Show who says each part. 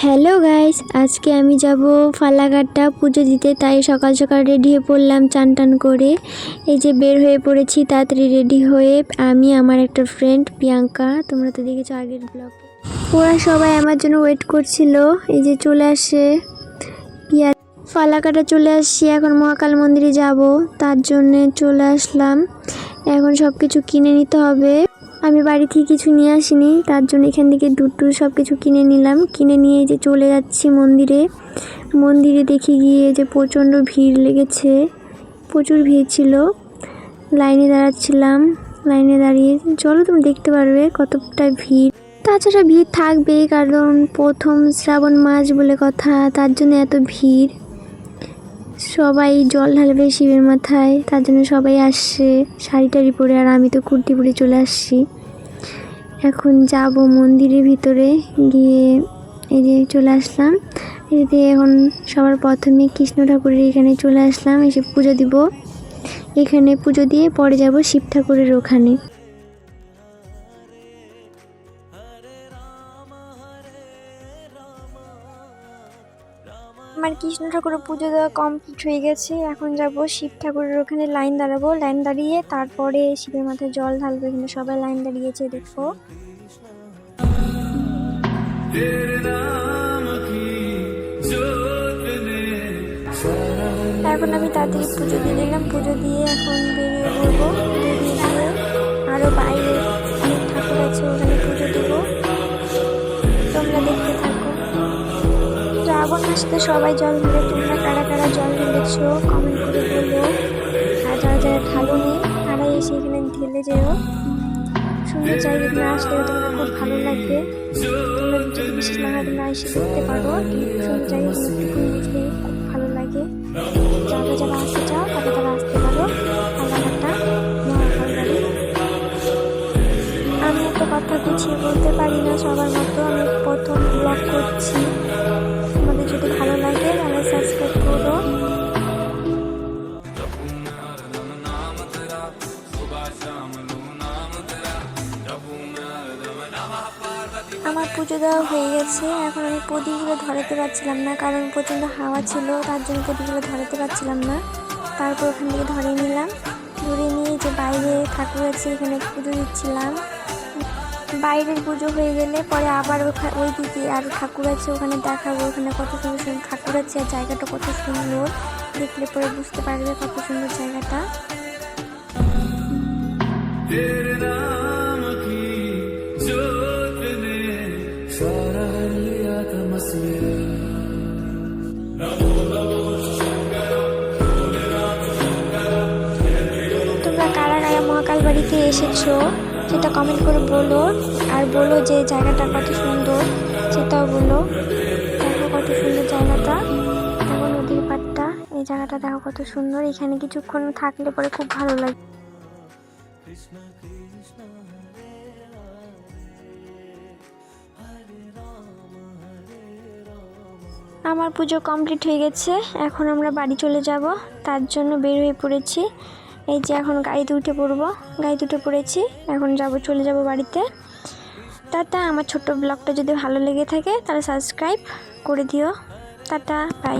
Speaker 1: Hello guys, আজকে আমি যাব ফালাকাটা পুজো দিতে। তাই সকাল সকাল রেডি হয়ে পড়লাম চান টান করে। এই যে বের হয়ে পড়েছি তাড়াতাড়ি রেডি হয়ে। আমি আমার একটা ফ্রেন্ড প্রিয়াঙ্কা, তোমরা তো দেখেছো আগের ব্লগে। ওরা সবাই আমার জন্য ওয়েট করছিল। এই যে চলে আসে ফালাকাটা চলে আসছি। এখন মহাকাল মন্দিরে যাব, তার জন্য চলে আসলাম। এখন সব কিছু কিনে নিতে হবে। আমি বাড়ি থেকে কিছু নিয়ে আসিনি, তার জন্য এখান থেকে দুটো সব কিছু কিনে নিলাম। কিনে নিয়ে যে চলে যাচ্ছি মন্দিরে দেখে গিয়ে যে প্রচণ্ড ভিড় লেগেছে, প্রচুর ভিড় ছিল। লাইনে দাঁড়াচ্ছিলাম, লাইনে দাঁড়িয়ে চলো তুমি দেখতে পারবে কতটা ভিড়। তাছাড়া ভিড় থাকবেই, কারণ প্রথম শ্রাবণ মাস বলে কথা, তার জন্য এত ভিড়। সবাই জল ঢালবে শিবের মাথায়, তার জন্য সবাই আসছে শাড়ি টাড়ি পরে, আর আমি তো কুর্তি পরে চলে আসছি। এখন যাব মন্দিরের ভিতরে গিয়ে এই যে চলে আসলাম। এতে এখন সবার প্রথমে কৃষ্ণ ঠাকুরের এখানে চলে আসলাম, এসে পুজো দিব। এখানে পুজো দিয়ে পরে যাব শিব ঠাকুরের ওখানে। আমার কৃষ্ণ ঠাকুরের পুজো দেওয়া কমপ্লিট হয়ে গেছে। এখন যাব শিব ঠাকুরের ওখানে লাইন দাঁড়াবো। লাইন দাঁড়িয়ে তারপরে শিবের মাথায় জল ঢালবো। এখানে সবাই লাইন দাঁড়িয়েছে, দেখো। এখন আমি তাড়াতাড়ি পুজো দিয়ে নিলাম। পুজো দিয়ে এখন বেরিয়ে পড়বো। বেরিয়ে গিয়ে আরো বাইরে অনেক ঠাকুর আছে, ওখানে পুজো দেবো। তোমরা দেখতে থাকো। শ্রাবণ মাসে সবাই জল ঢেলে, তোমরা কারা কারা জল ঢেলেছো কমেন্ট করে বলো। আর যারা যারা ঢালোনি তারা এসে এখানে ঢেলে যেও। সুন্দর জায়গা, এখানে আসলে তোমাদের খুব ভালো লাগবে। তোমরা যদি বিশেষ না হয় তোমরা এসে দেখতে পারো। সুন্দর জায়গা, বুঝলে খুব ভালো লাগে। যারা যারা আসতে চাও তারা আসতে পারো। ফালাকাটা মহাকাল বাড়ি। আমি তো কথা গুছিয়ে বলতে পারি না সবার মতো, আমি প্রথম ব্লগ করছি। তোমাদের যদি ভালো লাগে তাহলে সাবস্ক্রাইব করো। আমার পুজো দেওয়া হয়ে গেছে। এখন আমি প্রদীপগুলো ধরাতে পারছিলাম না, কারণ প্রচণ্ড হাওয়া ছিল, তার জন্য প্রদীপগুলো ধরাতে পারছিলাম না। তারপর ওখান থেকে ধরে নিলাম। ধরে নিয়ে যে বাইরে ঠাকুর আছে এখানে পুজো দিচ্ছিলাম। বাইরের পুজো হয়ে গেলে পরে আবার ওই দিকে আর ঠাকুর আছে, ওখানে দেখাবো। ওখানে কত সুন্দর সুন্দর ঠাকুর আছে, আর জায়গাটা কত সুন্দর, দেখলে পরে বুঝতে পারবে কত সুন্দর জায়গাটা। তোমরা কারা কারা মহাকাল বাড়িতে এসেছো সেটা কমেন্ট করে বলো। আর বলো যে জায়গাটা কত সুন্দর সেটাও বলো। দেখো কত সুন্দর জায়গাটা, দেখো নদীর পাড়টা। এই জায়গাটা দেখো কত সুন্দর। এখানে কিছুক্ষণ থাকলে পরে খুব ভালো লাগে। আমার পুজো কমপ্লিট হয়ে গেছে। এখন আমরা বাড়ি চলে যাব, তার জন্য বের হয়ে পড়েছি। এই যে এখন গাড়িতে উঠে পড়বো, গাড়িতে উঠে পড়েছি। এখন চলে যাব বাড়িতে। টাটা। আমার ছোট্ট ব্লগটা যদি ভালো লেগে থাকে তাহলে সাবস্ক্রাইব করে দিও। Tata, by.